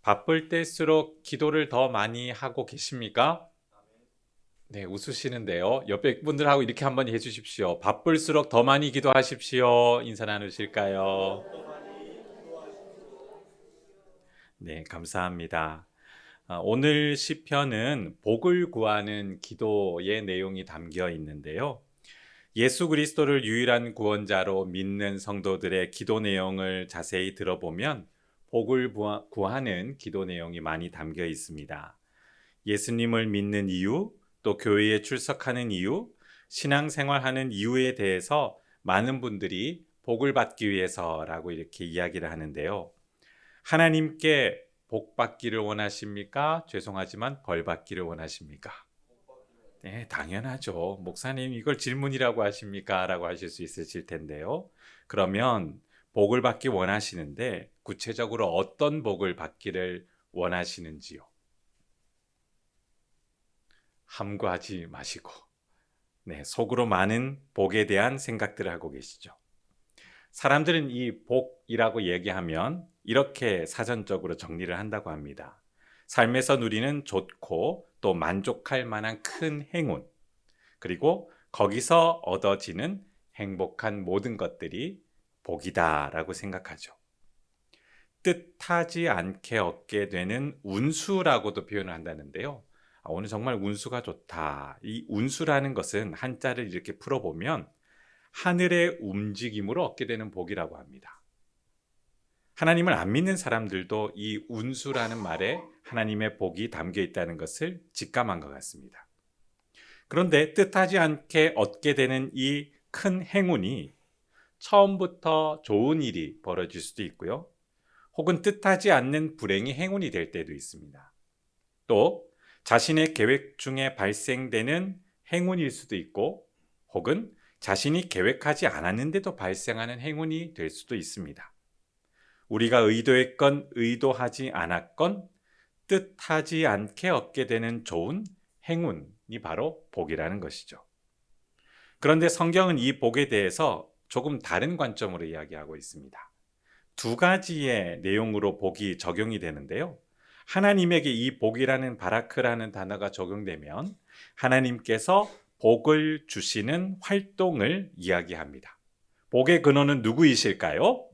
바쁠 때일수록 기도를 더 많이 하고 계십니까? 네, 웃으시는데요. 옆에 분들하고 이렇게 한번 해주십시오. 바쁠수록 더 많이 기도하십시오. 인사 나누실까요? 네, 감사합니다. 오늘 시편은 복을 구하는 기도의 내용이 담겨 있는데요. 예수 그리스도를 유일한 구원자로 믿는 성도들의 기도 내용을 자세히 들어보면 복을 구하는 기도 내용이 많이 담겨 있습니다. 예수님을 믿는 이유, 또 교회에 출석하는 이유, 신앙생활하는 이유에 대해서 많은 분들이 복을 받기 위해서라고 이렇게 이야기를 하는데요. 하나님께 복 받기를 원하십니까? 죄송하지만 벌 받기를 원하십니까? 네, 당연하죠. 목사님 이걸 질문이라고 하십니까? 라고 하실 수 있으실 텐데요. 그러면 복을 받기 원하시는데 구체적으로 어떤 복을 받기를 원하시는지요? 함구하지 마시고 속으로 많은 복에 대한 생각들을 하고 계시죠. 사람들은 이 복이라고 얘기하면 이렇게 사전적으로 정리를 한다고 합니다. 삶에서 누리는 좋고 또 만족할 만한 큰 행운, 그리고 거기서 얻어지는 행복한 모든 것들이 복이다라고 생각하죠. 뜻하지 않게 얻게 되는 운수라고도 표현을 한다는데요. 오늘 정말 운수가 좋다. 이 운수라는 것은 한자를 이렇게 풀어보면 하늘의 움직임으로 얻게 되는 복이라고 합니다. 하나님을 안 믿는 사람들도 이 운수라는 말에 하나님의 복이 담겨 있다는 것을 직감한 것 같습니다. 그런데 뜻하지 않게 얻게 되는 이 큰 행운이 처음부터 좋은 일이 벌어질 수도 있고요. 혹은 뜻하지 않는 불행이 행운이 될 때도 있습니다. 또 자신의 계획 중에 발생되는 행운일 수도 있고, 혹은 자신이 계획하지 않았는데도 발생하는 행운이 될 수도 있습니다. 우리가 의도했건 의도하지 않았건 뜻하지 않게 얻게 되는 좋은 행운이 바로 복이라는 것이죠. 그런데 성경은 이 복에 대해서 조금 다른 관점으로 이야기하고 있습니다. 두 가지의 내용으로 복이 적용이 되는데요. 하나님에게 이 복이라는 바라크라는 단어가 적용되면 하나님께서 복을 주시는 활동을 이야기합니다. 복의 근원은 누구이실까요?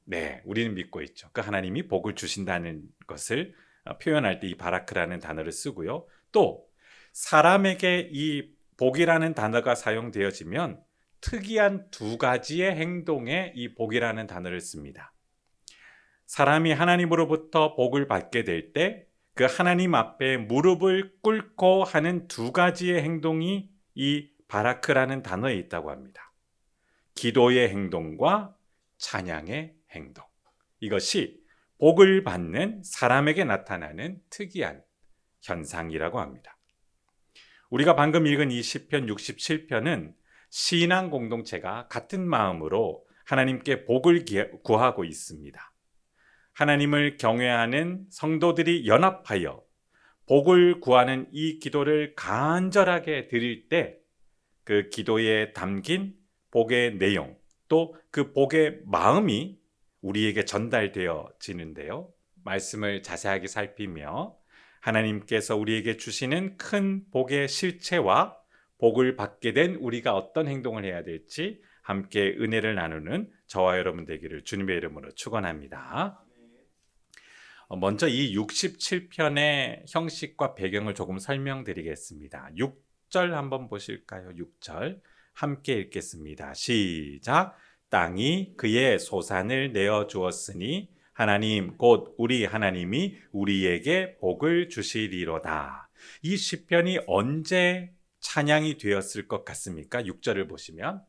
네, 우리는 믿고 있죠. 그 하나님이 복을 주신다는 것을 표현할 때 이 바라크라는 단어를 쓰고요. 또 사람에게 이 복이라는 단어가 사용되어지면 특이한 두 가지의 행동에 이 복이라는 단어를 씁니다. 사람이 하나님으로부터 복을 받게 될 때 그 하나님 앞에 무릎을 꿇고 하는 두 가지의 행동이 이 바라크라는 단어에 있다고 합니다. 기도의 행동과 찬양의 행동. 이것이 복을 받는 사람에게 나타나는 특이한 현상이라고 합니다. 우리가 방금 읽은 이 시편 67편은 신앙 공동체가 같은 마음으로 하나님께 복을 구하고 있습니다. 하나님을 경외하는 성도들이 연합하여 복을 구하는 이 기도를 간절하게 드릴 때 그 기도에 담긴 복의 내용, 또 그 복의 마음이 우리에게 전달되어지는데요. 말씀을 자세하게 살피며 하나님께서 우리에게 주시는 큰 복의 실체와 복을 받게 된 우리가 어떤 행동을 해야 될지 함께 은혜를 나누는 저와 여러분 되기를 주님의 이름으로 축원합니다. 먼저 이 67편의 형식과 배경을 조금 설명드리겠습니다. 6절 한번 보실까요? 6절 함께 읽겠습니다. 시작. 땅이 그의 소산을 내어 주었으니 하나님 곧 우리 하나님이 우리에게 복을 주시리로다. 이 시편이 언제 찬양이 되었을 것 같습니까? 6절을 보시면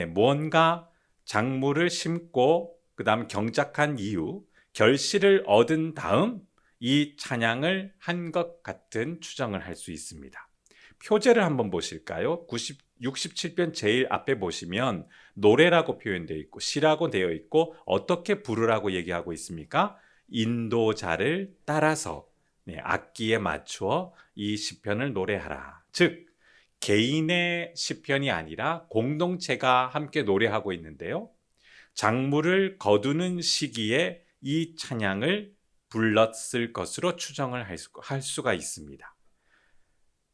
무언가 작물을 심고 그 다음 경작한 이후 결실을 얻은 다음 이 찬양을 한 것 같은 추정을 할 수 있습니다. 표제를 한번 보실까요? 67편 제일 앞에 보시면 노래라고 표현되어 있고 시라고 되어 있고 어떻게 부르라고 얘기하고 있습니까? 인도자를 따라서 악기에 맞추어 이 시편을 노래하라. 즉 개인의 시편이 아니라 공동체가 함께 노래하고 있는데요. 작물을 거두는 시기에 이 찬양을 불렀을 것으로 추정을 할 수가 있습니다.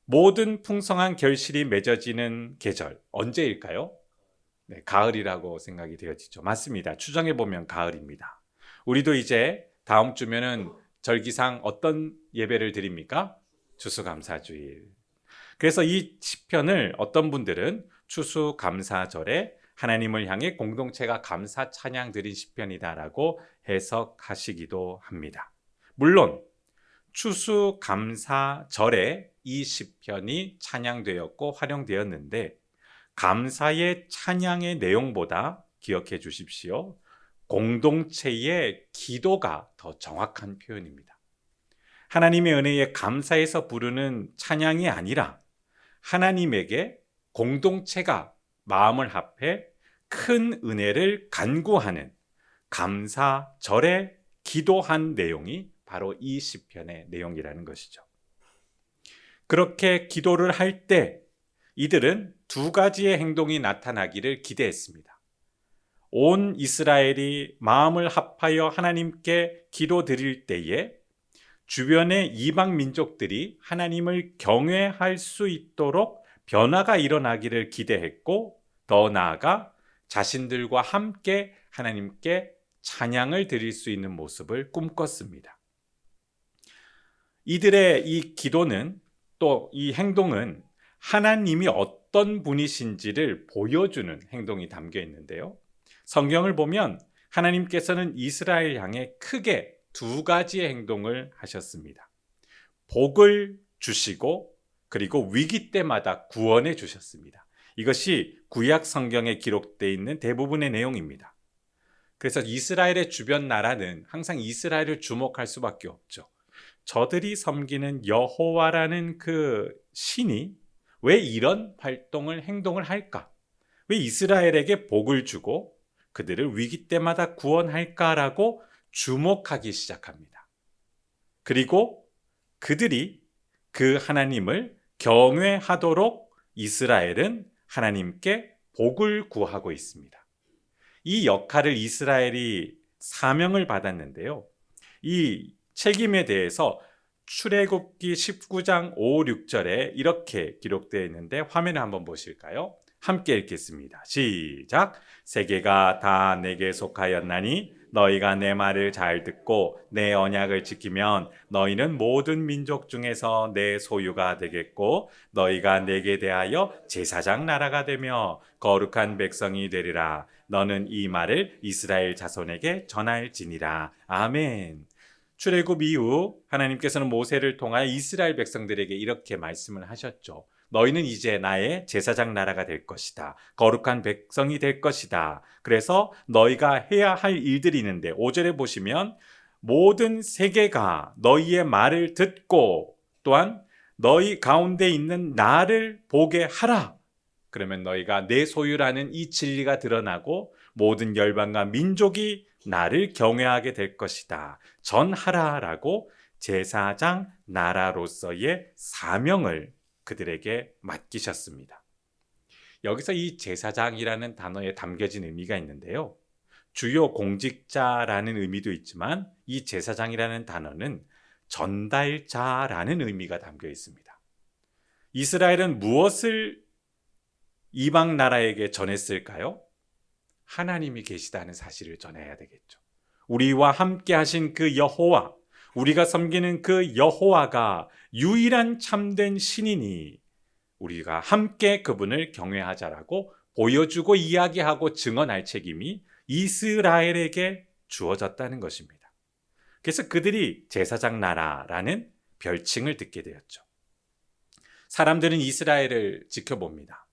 모든 풍성한 결실이 맺어지는 계절 언제일까요? 네, 가을이라고 생각이 되어지죠. 맞습니다. 추정해 보면 가을입니다. 우리도 이제 다음 주면은 절기상 어떤 예배를 드립니까? 추수감사주일. 그래서 이 시편을 어떤 분들은 추수감사절에 하나님을 향해 공동체가 감사 찬양 드린 시편이다라고 해석하시기도 합니다. 물론 추수감사절에 이 시편이 찬양되었고 활용되었는데 감사의 찬양의 내용보다 기억해 주십시오. 공동체의 기도가 더 정확한 표현입니다. 하나님의 은혜에 감사해서 부르는 찬양이 아니라 하나님에게 공동체가 마음을 합해 큰 은혜를 간구하는 감사절에 기도한 내용이 바로 이 시편의 내용이라는 것이죠. 그렇게 기도를 할 때 이들은 두 가지의 행동이 나타나기를 기대했습니다. 온 이스라엘이 마음을 합하여 하나님께 기도드릴 때에 주변의 이방 민족들이 하나님을 경외할 수 있도록 변화가 일어나기를 기대했고, 더 나아가 자신들과 함께 하나님께 찬양을 드릴 수 있는 모습을 꿈꿨습니다. 이들의 이 기도는, 또 이 행동은 하나님이 어떤 분이신지를 보여주는 행동이 담겨 있는데요. 성경을 보면 하나님께서는 이스라엘 향해 크게 두 가지의 행동을 하셨습니다. 복을 주시고 그리고 위기 때마다 구원해 주셨습니다. 이것이 구약 성경에 기록되어 있는 대부분의 내용입니다. 그래서 이스라엘의 주변 나라는 항상 이스라엘을 주목할 수밖에 없죠. 저들이 섬기는 여호와라는 그 신이 왜 이런 행동을 할까? 왜 이스라엘에게 복을 주고 그들을 위기 때마다 구원할까라고 주목하기 시작합니다. 그리고 그들이 그 하나님을 경외하도록 이스라엘은 하나님께 복을 구하고 있습니다. 이 역할을 이스라엘이 사명을 받았는데요. 이 책임에 대해서 출애굽기 19장 5, 6절에 이렇게 기록되어 있는데 화면을 한번 보실까요? 함께 읽겠습니다. 시작! 세계가 다 내게 속하였나니 너희가 내 말을 잘 듣고 내 언약을 지키면 너희는 모든 민족 중에서 내 소유가 되겠고 너희가 내게 대하여 제사장 나라가 되며 거룩한 백성이 되리라. 너는 이 말을 이스라엘 자손에게 전할지니라. 아멘. 출애굽 이후 하나님께서는 모세를 통하여 이스라엘 백성들에게 이렇게 말씀을 하셨죠. 너희는 이제 나의 제사장 나라가 될 것이다. 거룩한 백성이 될 것이다. 그래서 너희가 해야 할 일들이 있는데 5절에 보시면 모든 세계가 너희의 말을 듣고 또한 너희 가운데 있는 나를 보게 하라. 그러면 너희가 내 소유라는 이 진리가 드러나고 모든 열방과 민족이 나를 경외하게 될 것이다. 전하라라고 제사장 나라로서의 사명을 그들에게 맡기셨습니다. 여기서 이 제사장이라는 단어에 담겨진 의미가 있는데요. 주요 공직자라는 의미도 있지만 이 제사장이라는 단어는 전달자라는 의미가 담겨 있습니다. 이스라엘은 무엇을 이방 나라에게 전했을까요? 하나님이 계시다는 사실을 전해야 되겠죠. 우리와 함께 하신 그 여호와, 우리가 섬기는 그 여호와가 유일한 참된 신이니 우리가 함께 그분을 경외하자라고 보여주고 이야기하고 증언할 책임이 이스라엘에게 주어졌다는 것입니다. 그래서 그들이 제사장 나라라는 별칭을 듣게 되었죠. 사람들은 이스라엘을 지켜봅니다.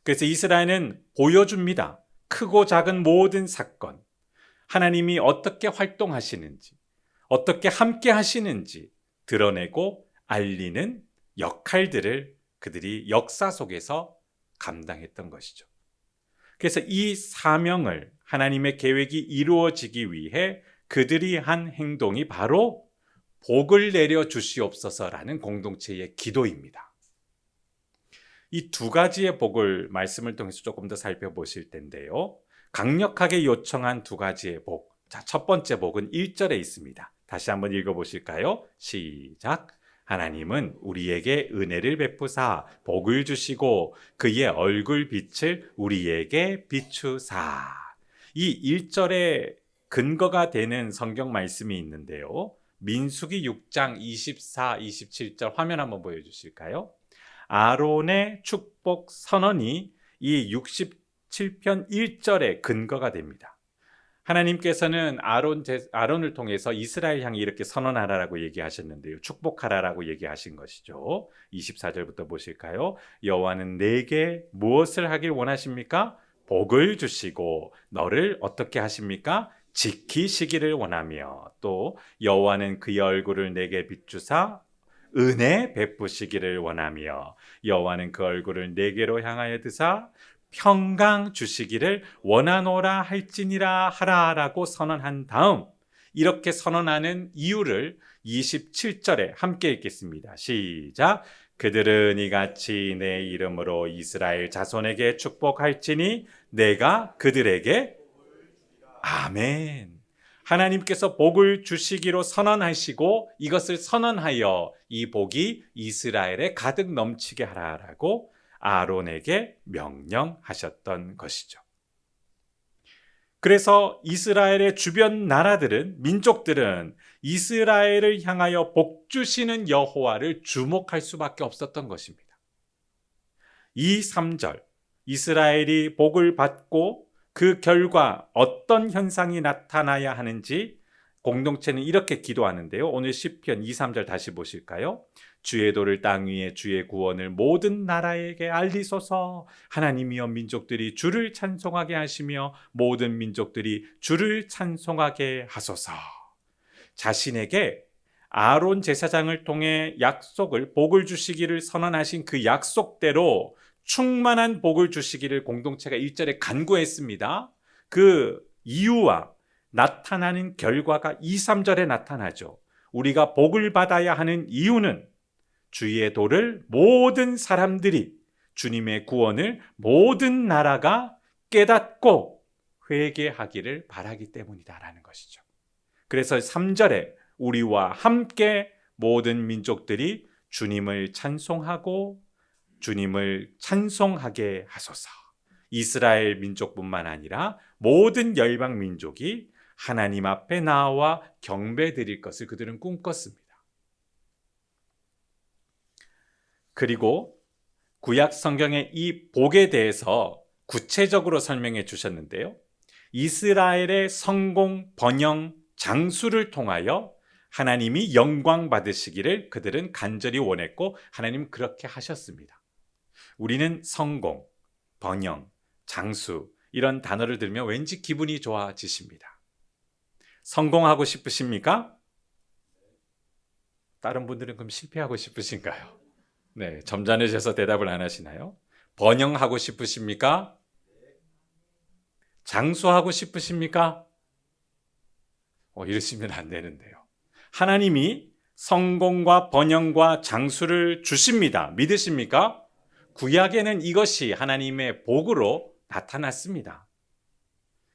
그래서 이스라엘은 보여줍니다. 크고 작은 모든 사건, 하나님이 어떻게 활동하시는지, 어떻게 함께 하시는지 드러내고 알리는 역할들을 그들이 역사 속에서 감당했던 것이죠. 그래서 이 사명을, 하나님의 계획이 이루어지기 위해 그들이 한 행동이 바로 복을 내려 주시옵소서라는 공동체의 기도입니다. 이 두 가지의 복을 말씀을 통해서 조금 더 살펴보실 텐데요. 강력하게 요청한 두 가지의 복. 자, 첫 번째 복은 1절에 있습니다. 다시 한번 읽어보실까요? 시작. 하나님은 우리에게 은혜를 베푸사 복을 주시고 그의 얼굴 빛을 우리에게 비추사. 이 1절에 근거가 되는 성경 말씀이 있는데요. 민수기 6장 24, 27절 화면 한번 보여주실까요? 아론의 축복 선언이 이 67편 1절의 근거가 됩니다. 하나님께서는 아론을 통해서 이스라엘 향해 이렇게 선언하라라고 얘기하셨는데요. 축복하라라고 얘기하신 것이죠. 24절부터 보실까요? 여호와는 내게 무엇을 하길 원하십니까? 복을 주시고 너를 어떻게 하십니까? 지키시기를 원하며 또 여호와는 그의 얼굴을 내게 비추사 은혜 베푸시기를 원하며 여호와는 그 얼굴을 내게로 향하여 드사 평강 주시기를 원하노라 할지니라 하라라고 선언한 다음 이렇게 선언하는 이유를 27절에 함께 읽겠습니다. 시작. 그들은 이같이 내 이름으로 이스라엘 자손에게 축복할지니 내가 그들에게 아멘. 하나님께서 복을 주시기로 선언하시고 이것을 선언하여 이 복이 이스라엘에 가득 넘치게 하라라고 아론에게 명령하셨던 것이죠. 그래서 이스라엘의 주변 나라들은, 민족들은 이스라엘을 향하여 복 주시는 여호와를 주목할 수밖에 없었던 것입니다. 이 3절, 이스라엘이 복을 받고 그 결과 어떤 현상이 나타나야 하는지 공동체는 이렇게 기도하는데요. 오늘 시편 2, 3절 다시 보실까요? 주의 도를 땅 위에 주의 구원을 모든 나라에게 알리소서. 하나님이여 민족들이 주를 찬송하게 하시며 모든 민족들이 주를 찬송하게 하소서. 자신에게 아론 제사장을 통해 복을 주시기를 선언하신 그 약속대로 충만한 복을 주시기를 공동체가 1절에 간구했습니다. 그 이유와 나타나는 결과가 2, 3절에 나타나죠. 우리가 복을 받아야 하는 이유는 주의 도를 모든 사람들이, 주님의 구원을 모든 나라가 깨닫고 회개하기를 바라기 때문이다라는 것이죠. 그래서 3절에 우리와 함께 모든 민족들이 주님을 찬송하고 주님을 찬송하게 하소서. 이스라엘 민족뿐만 아니라 모든 열방 민족이 하나님 앞에 나와 경배드릴 것을 그들은 꿈꿨습니다. 그리고 구약 성경의 이 복에 대해서 구체적으로 설명해 주셨는데요. 이스라엘의 성공, 번영, 장수를 통하여 하나님이 영광 받으시기를 그들은 간절히 원했고 하나님 그렇게 하셨습니다. 우리는 성공, 번영, 장수 이런 단어를 들으면 왠지 기분이 좋아지십니다. 성공하고 싶으십니까? 다른 분들은 그럼 실패하고 싶으신가요? 네, 점잖으셔서 대답을 안 하시나요? 번영하고 싶으십니까? 장수하고 싶으십니까? 이러시면 안 되는데요. 하나님이 성공과 번영과 장수를 주십니다. 믿으십니까? 구약에는 이것이 하나님의 복으로 나타났습니다.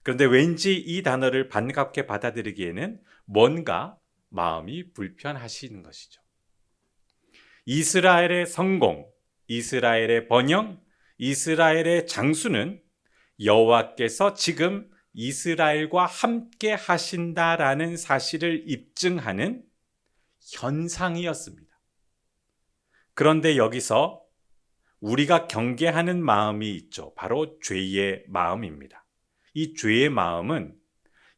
그런데 왠지 이 단어를 반갑게 받아들이기에는 뭔가 마음이 불편하시는 것이죠. 이스라엘의 성공, 이스라엘의 번영, 이스라엘의 장수는 여호와께서 지금 이스라엘과 함께 하신다라는 사실을 입증하는 현상이었습니다. 그런데 여기서 우리가 경계하는 마음이 있죠. 바로 죄의 마음입니다. 이 죄의 마음은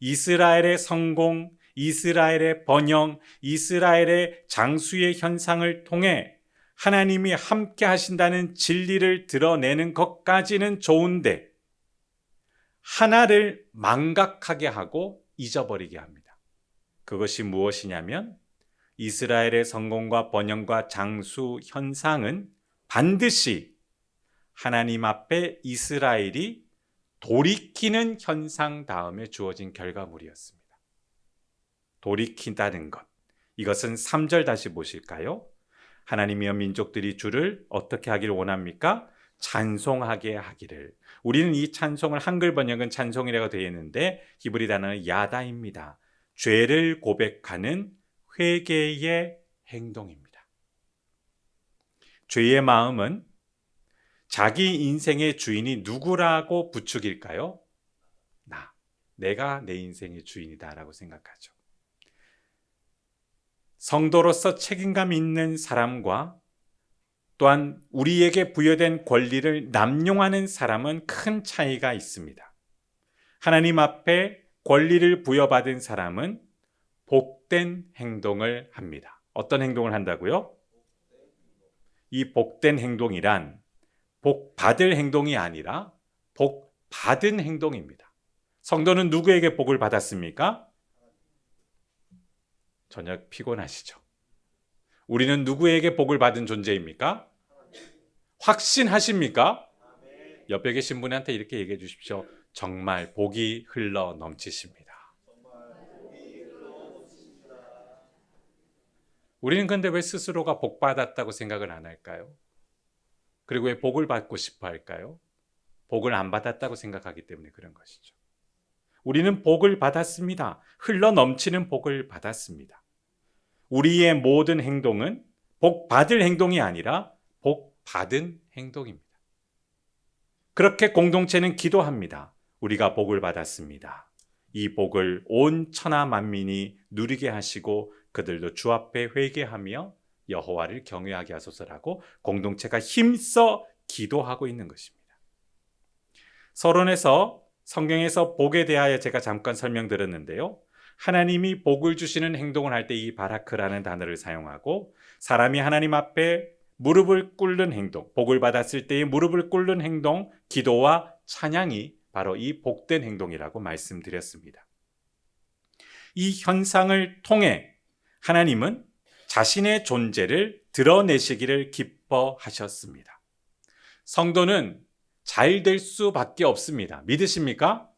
이스라엘의 성공, 이스라엘의 번영, 이스라엘의 장수의 현상을 통해 하나님이 함께 하신다는 진리를 드러내는 것까지는 좋은데 하나를 망각하게 하고 잊어버리게 합니다. 그것이 무엇이냐면 이스라엘의 성공과 번영과 장수 현상은 반드시 하나님 앞에 이스라엘이 돌이키는 현상 다음에 주어진 결과물이었습니다. 돌이킨다는 것. 이것은 3절 다시 보실까요? 하나님이여 민족들이 주를 어떻게 하기를 원합니까? 찬송하게 하기를. 우리는 이 찬송을 한글 번역은 찬송이라고 되어 있는데 히브리 단어는 야다입니다. 죄를 고백하는 회개의 행동입니다. 죄의 마음은 자기 인생의 주인이 누구라고 부추길까요? 내가 내 인생의 주인이다라고 생각하죠. 성도로서 책임감 있는 사람과 또한 우리에게 부여된 권리를 남용하는 사람은 큰 차이가 있습니다. 하나님 앞에 권리를 부여받은 사람은 복된 행동을 합니다. 어떤 행동을 한다고요? 이 복된 행동이란 복 받을 행동이 아니라 복 받은 행동입니다. 성도는 누구에게 복을 받았습니까? 저녁 피곤하시죠? 우리는 누구에게 복을 받은 존재입니까? 확신하십니까? 옆에 계신 분한테 이렇게 얘기해 주십시오. 정말 복이 흘러 넘치십니다. 우리는 근데 왜 스스로가 복 받았다고 생각을 안 할까요? 그리고 왜 복을 받고 싶어 할까요? 복을 안 받았다고 생각하기 때문에 그런 것이죠. 우리는 복을 받았습니다. 흘러 넘치는 복을 받았습니다. 우리의 모든 행동은 복 받을 행동이 아니라 복 받은 행동입니다. 그렇게 공동체는 기도합니다. 우리가 복을 받았습니다. 이 복을 온 천하 만민이 누리게 하시고 그들도 주 앞에 회개하며 여호와를 경외하게 하소서라고 공동체가 힘써 기도하고 있는 것입니다. 서론에서 성경에서 복에 대하여 제가 잠깐 설명드렸는데요. 하나님이 복을 주시는 행동을 할 때 이 바라크라는 단어를 사용하고 사람이 하나님 앞에 무릎을 꿇는 행동, 복을 받았을 때의 무릎을 꿇는 행동, 기도와 찬양이 바로 이 복된 행동이라고 말씀드렸습니다. 이 현상을 통해 하나님은 자신의 존재를 드러내시기를 기뻐하셨습니다. 성도는 잘 될 수밖에 없습니다. 믿으십니까?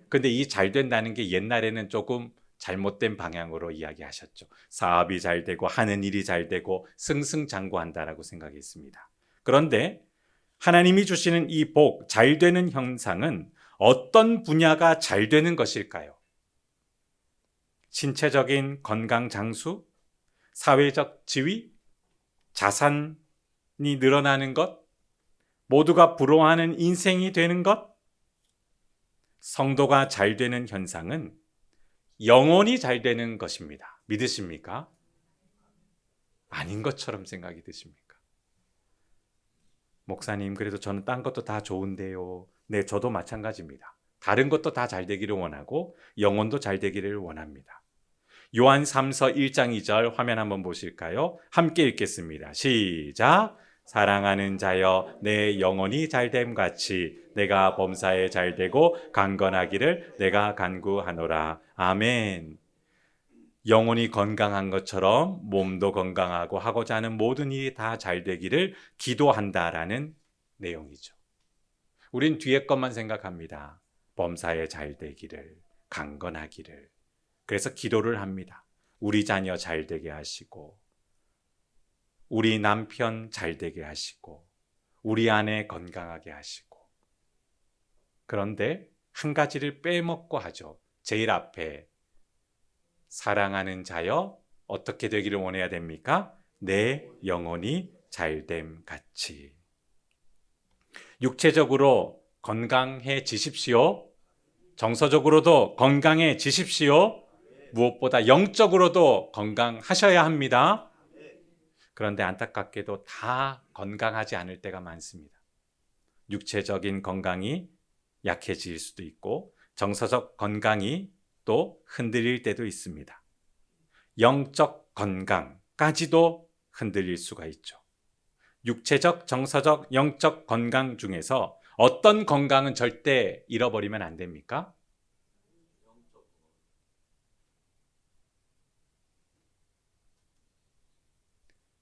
근데 이 잘 된다는 게 옛날에는 조금 잘못된 방향으로 이야기하셨죠. 사업이 잘 되고 하는 일이 잘 되고 승승장구한다라고 생각했습니다. 그런데 하나님이 주시는 이 복, 잘 되는 현상은 어떤 분야가 잘 되는 것일까요? 신체적인 건강 장수, 사회적 지위, 자산이 늘어나는 것, 모두가 부러워하는 인생이 되는 것, 성도가 잘 되는 현상은 영혼이 잘 되는 것입니다. 믿으십니까? 아닌 것처럼 생각이 드십니까? 목사님, 그래도 저는 딴 것도 다 좋은데요. 네, 저도 마찬가지입니다. 다른 것도 다 잘 되기를 원하고 영혼도 잘 되기를 원합니다. 요한 3서 1장 2절 화면 한번 보실까요? 함께 읽겠습니다. 시작! 사랑하는 자여 내 영혼이 잘됨 같이 내가 범사에 잘되고 강건하기를 내가 간구하노라. 아멘. 영혼이 건강한 것처럼 몸도 건강하고 하고자 하는 모든 일이 다 잘되기를 기도한다라는 내용이죠. 우린 뒤에 것만 생각합니다. 범사에 잘되기를, 강건하기를. 그래서 기도를 합니다. 우리 자녀 잘되게 하시고 우리 남편 잘되게 하시고 우리 아내 건강하게 하시고. 그런데 한 가지를 빼먹고 하죠. 제일 앞에 사랑하는 자여 어떻게 되기를 원해야 됩니까? 내 영혼이 잘됨 같이. 육체적으로 건강해지십시오. 정서적으로도 건강해지십시오. 무엇보다 영적으로도 건강하셔야 합니다. 그런데 안타깝게도 다 건강하지 않을 때가 많습니다. 육체적인 건강이 약해질 수도 있고 정서적 건강이 또 흔들릴 때도 있습니다. 영적 건강까지도 흔들릴 수가 있죠. 육체적, 정서적, 영적 건강 중에서 어떤 건강은 절대 잃어버리면 안 됩니까?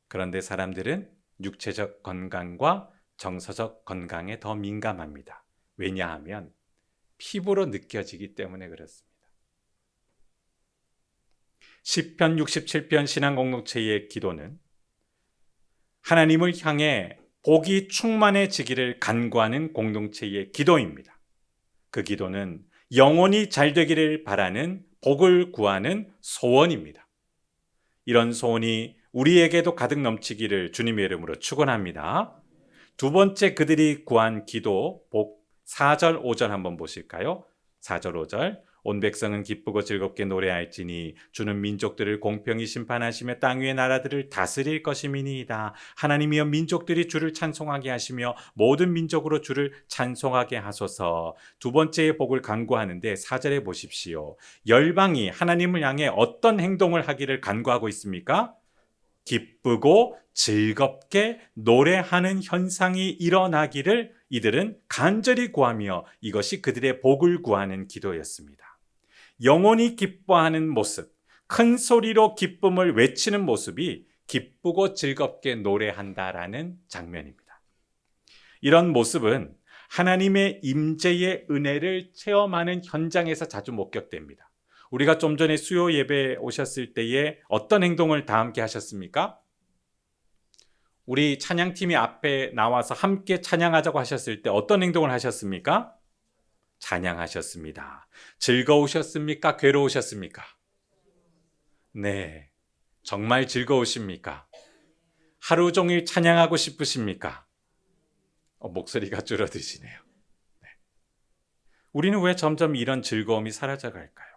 그런데 사람들은 육체적 건강과 정서적 건강에 더 민감합니다. 왜냐하면 피부로 느껴지기 때문에 그렇습니다. 시편 67편 신앙공동체의 기도는 하나님을 향해 복이 충만해지기를 간구하는 공동체의 기도입니다. 그 기도는 영혼이 잘 되기를 바라는 복을 구하는 소원입니다. 이런 소원이 우리에게도 가득 넘치기를 주님의 이름으로 축원합니다. 두 번째 그들이 구한 기도 복 4절 5절 한번 보실까요? 4절 5절 온 백성은 기쁘고 즐겁게 노래할지니 주는 민족들을 공평히 심판하시며 땅 위의 나라들을 다스릴 것임이니이다. 하나님이여 민족들이 주를 찬송하게 하시며 모든 민족으로 주를 찬송하게 하소서. 두 번째의 복을 간구하는데 4절에 보십시오. 열방이 하나님을 향해 어떤 행동을 하기를 간구하고 있습니까? 기쁘고 즐겁게 노래하는 현상이 일어나기를 이들은 간절히 구하며 이것이 그들의 복을 구하는 기도였습니다. 영원히 기뻐하는 모습, 큰 소리로 기쁨을 외치는 모습이 기쁘고 즐겁게 노래한다라는 장면입니다. 이런 모습은 하나님의 임재의 은혜를 체험하는 현장에서 자주 목격됩니다. 우리가 좀 전에 수요 예배에 오셨을 때에 어떤 행동을 다 함께 하셨습니까? 우리 찬양팀이 앞에 나와서 함께 찬양하자고 하셨을 때 어떤 행동을 하셨습니까? 찬양하셨습니다. 즐거우셨습니까? 괴로우셨습니까? 네, 정말 즐거우십니까? 하루 종일 찬양하고 싶으십니까? 목소리가 줄어드시네요. 네. 우리는 왜 점점 이런 즐거움이 사라져갈까요?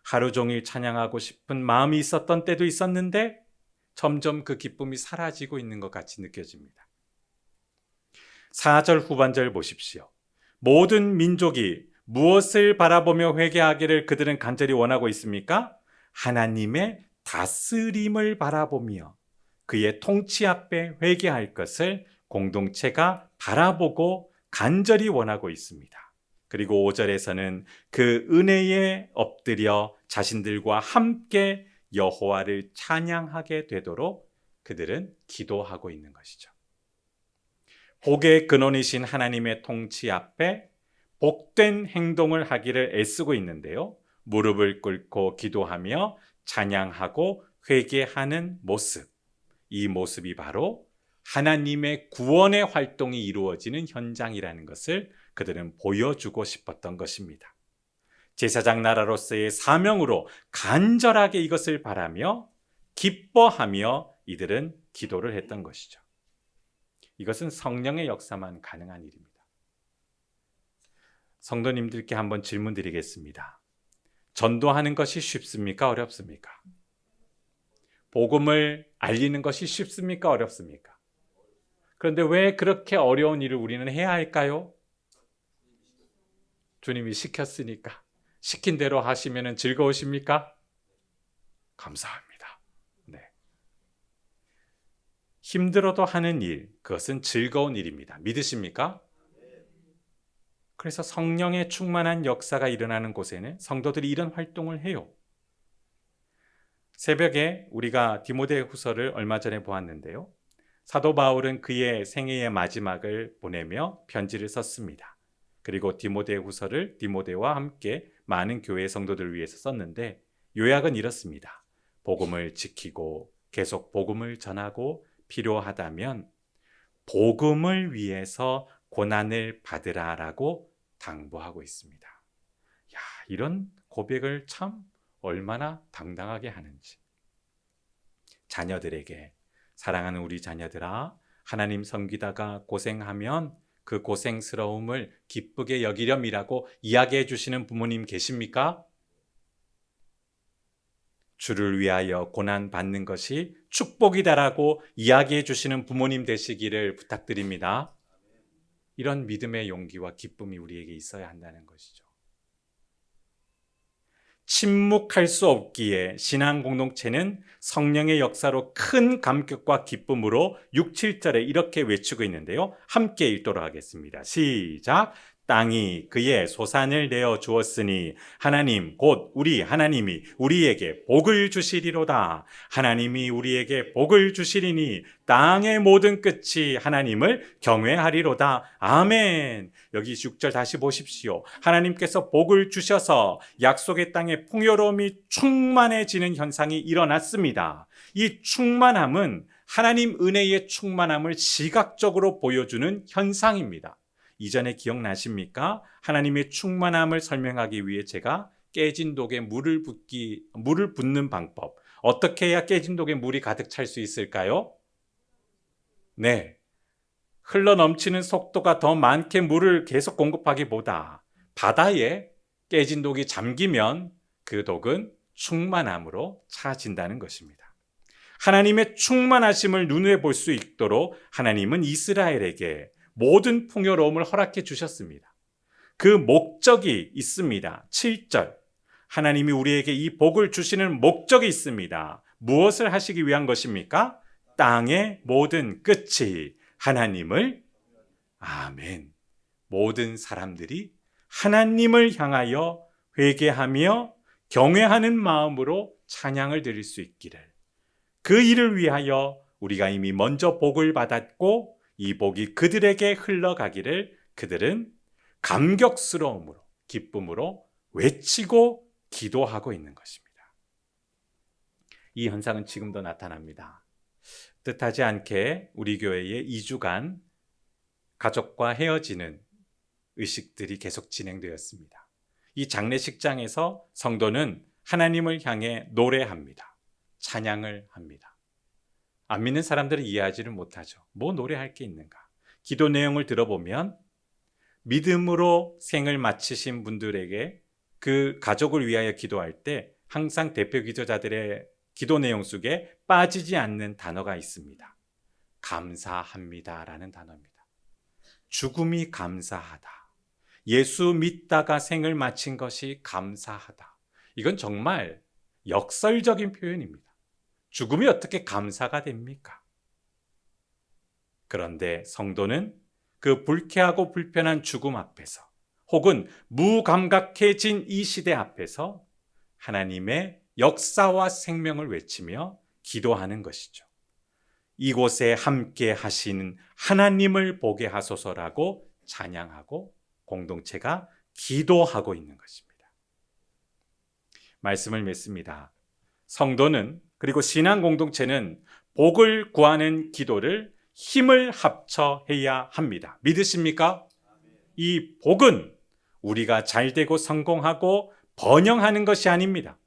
하루 종일 찬양하고 싶은 마음이 있었던 때도 있었는데 점점 그 기쁨이 사라지고 있는 것 같이 느껴집니다. 4절 후반절 보십시오. 모든 민족이 무엇을 바라보며 회개하기를 그들은 간절히 원하고 있습니까? 하나님의 다스림을 바라보며 그의 통치 앞에 회개할 것을 공동체가 바라보고 간절히 원하고 있습니다. 그리고 5절에서는 그 은혜에 엎드려 자신들과 함께 여호와를 찬양하게 되도록 그들은 기도하고 있는 것이죠. 복의 근원이신 하나님의 통치 앞에 복된 행동을 하기를 애쓰고 있는데요. 무릎을 꿇고 기도하며 찬양하고 회개하는 모습, 이 모습이 바로 하나님의 구원의 활동이 이루어지는 현장이라는 것을 그들은 보여주고 싶었던 것입니다. 제사장 나라로서의 사명으로 간절하게 이것을 바라며 기뻐하며 이들은 기도를 했던 것이죠. 이것은 성령의 역사만 가능한 일입니다. 성도님들께 한번 질문 드리겠습니다. 전도하는 것이 쉽습니까? 어렵습니까? 복음을 알리는 것이 쉽습니까? 어렵습니까? 그런데 왜 그렇게 어려운 일을 우리는 해야 할까요? 주님이 시켰으니까. 시킨 대로 하시면 즐거우십니까? 감사합니다. 네. 힘들어도 하는 일, 그것은 즐거운 일입니다. 믿으십니까? 그래서 성령의 충만한 역사가 일어나는 곳에는 성도들이 이런 활동을 해요. 새벽에 우리가 디모데후서를 얼마 전에 보았는데요. 사도 바울은 그의 생애의 마지막을 보내며 편지를 썼습니다. 그리고 디모데후서를 디모데와 함께 많은 교회 성도들을 위해서 썼는데 요약은 이렇습니다. 복음을 지키고 계속 복음을 전하고 필요하다면 복음을 위해서 고난을 받으라라고 당부하고 있습니다. 야, 이런 고백을 참 얼마나 당당하게 하는지. 자녀들에게 사랑하는 우리 자녀들아, 하나님 섬기다가 고생하면 그 고생스러움을 기쁘게 여기렴이라고 이야기해 주시는 부모님 계십니까? 주를 위하여 고난 받는 것이 축복이다라고 이야기해 주시는 부모님 되시기를 부탁드립니다. 이런 믿음의 용기와 기쁨이 우리에게 있어야 한다는 것이죠. 침묵할 수 없기에 신앙 공동체는 성령의 역사로 큰 감격과 기쁨으로 6, 7절에 이렇게 외치고 있는데요. 함께 읽도록 하겠습니다. 시작! 땅이 그의 소산을 내어 주었으니 하나님 곧 우리 하나님이 우리에게 복을 주시리로다. 하나님이 우리에게 복을 주시리니 땅의 모든 끝이 하나님을 경외하리로다. 아멘. 여기 6절 다시 보십시오. 하나님께서 복을 주셔서 약속의 땅에 풍요로움이 충만해지는 현상이 일어났습니다. 이 충만함은 하나님 은혜의 충만함을 시각적으로 보여주는 현상입니다. 이전에 기억나십니까? 하나님의 충만함을 설명하기 위해 제가 깨진 독에 물을 붓는 방법. 어떻게 해야 깨진 독에 물이 가득 찰 수 있을까요? 네. 흘러 넘치는 속도가 더 많게 물을 계속 공급하기보다 바다에 깨진 독이 잠기면 그 독은 충만함으로 차진다는 것입니다. 하나님의 충만하심을 눈에 볼 수 있도록 하나님은 이스라엘에게 모든 풍요로움을 허락해 주셨습니다. 그 목적이 있습니다. 7절. 하나님이 우리에게 이 복을 주시는 목적이 있습니다. 무엇을 하시기 위한 것입니까? 땅의 모든 끝이 하나님을, 아멘. 모든 사람들이 하나님을 향하여 회개하며 경외하는 마음으로 찬양을 드릴 수 있기를, 그 일을 위하여 우리가 이미 먼저 복을 받았고 이 복이 그들에게 흘러가기를 그들은 감격스러움으로, 기쁨으로 외치고 기도하고 있는 것입니다. 이 현상은 지금도 나타납니다. 뜻하지 않게 우리 교회에 2주간 가족과 헤어지는 의식들이 계속 진행되었습니다. 이 장례식장에서 성도는 하나님을 향해 노래합니다. 찬양을 합니다. 안 믿는 사람들은 이해하지를 못하죠. 뭐 노래할 게 있는가? 기도 내용을 들어보면 믿음으로 생을 마치신 분들에게 그 가족을 위하여 기도할 때 항상 대표 기도자들의 기도 내용 속에 빠지지 않는 단어가 있습니다. 감사합니다라는 단어입니다. 죽음이 감사하다. 예수 믿다가 생을 마친 것이 감사하다. 이건 정말 역설적인 표현입니다. 죽음이 어떻게 감사가 됩니까? 그런데 성도는 그 불쾌하고 불편한 죽음 앞에서, 혹은 무감각해진 이 시대 앞에서 하나님의 역사와 생명을 외치며 기도하는 것이죠. 이곳에 함께 하시는 하나님을 보게 하소서라고 찬양하고 공동체가 기도하고 있는 것입니다. 말씀을 맺습니다. 성도는, 그리고 신앙 공동체는 복을 구하는 기도를 힘을 합쳐 해야 합니다. 믿으십니까? 이 복은 우리가 잘되고 성공하고 번영하는 것이 아닙니다.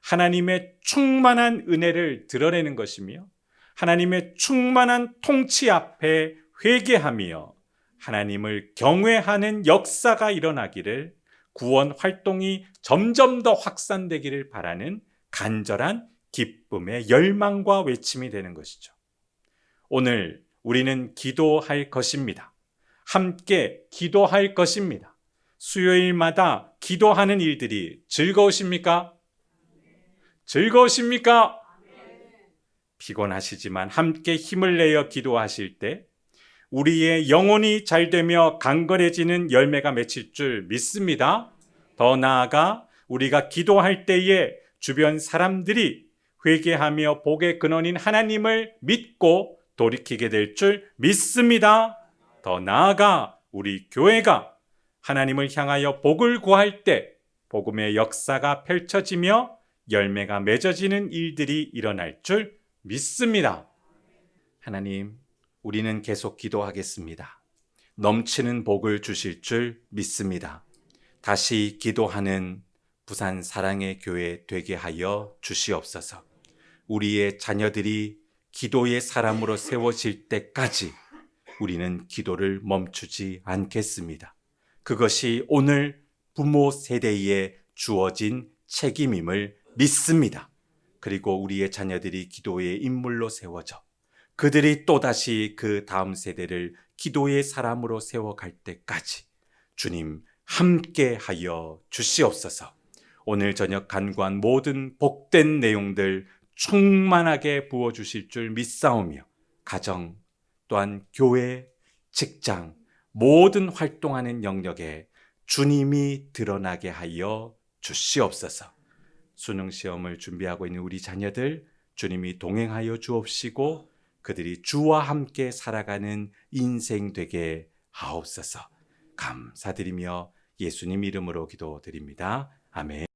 하나님의 충만한 은혜를 드러내는 것이며 하나님의 충만한 통치 앞에 회개하며 하나님을 경외하는 역사가 일어나기를, 구원 활동이 점점 더 확산되기를 바라는 간절한 기쁨의 열망과 외침이 되는 것이죠. 오늘 우리는 기도할 것입니다. 함께 기도할 것입니다. 수요일마다 기도하는 일들이 즐거우십니까? 즐거우십니까? 피곤하시지만 함께 힘을 내어 기도하실 때 우리의 영혼이 잘되며 강건해지는 열매가 맺힐 줄 믿습니다. 더 나아가 우리가 기도할 때에 주변 사람들이 회개하며 복의 근원인 하나님을 믿고 돌이키게 될 줄 믿습니다. 더 나아가 우리 교회가 하나님을 향하여 복을 구할 때 복음의 역사가 펼쳐지며 열매가 맺어지는 일들이 일어날 줄 믿습니다. 하나님, 우리는 계속 기도하겠습니다. 넘치는 복을 주실 줄 믿습니다. 다시 기도하는 부산 사랑의 교회 되게 하여 주시옵소서. 우리의 자녀들이 기도의 사람으로 세워질 때까지 우리는 기도를 멈추지 않겠습니다. 그것이 오늘 부모 세대에 주어진 책임임을 믿습니다. 그리고 우리의 자녀들이 기도의 인물로 세워져 그들이 또다시 그 다음 세대를 기도의 사람으로 세워갈 때까지 주님 함께 하여 주시옵소서. 오늘 저녁 간구한 모든 복된 내용들 충만하게 부어주실 줄 믿사오며 가정 또한 교회, 직장 모든 활동하는 영역에 주님이 드러나게 하여 주시옵소서. 수능시험을 준비하고 있는 우리 자녀들 주님이 동행하여 주옵시고 그들이 주와 함께 살아가는 인생 되게 하옵소서. 감사드리며 예수님 이름으로 기도드립니다. 아멘.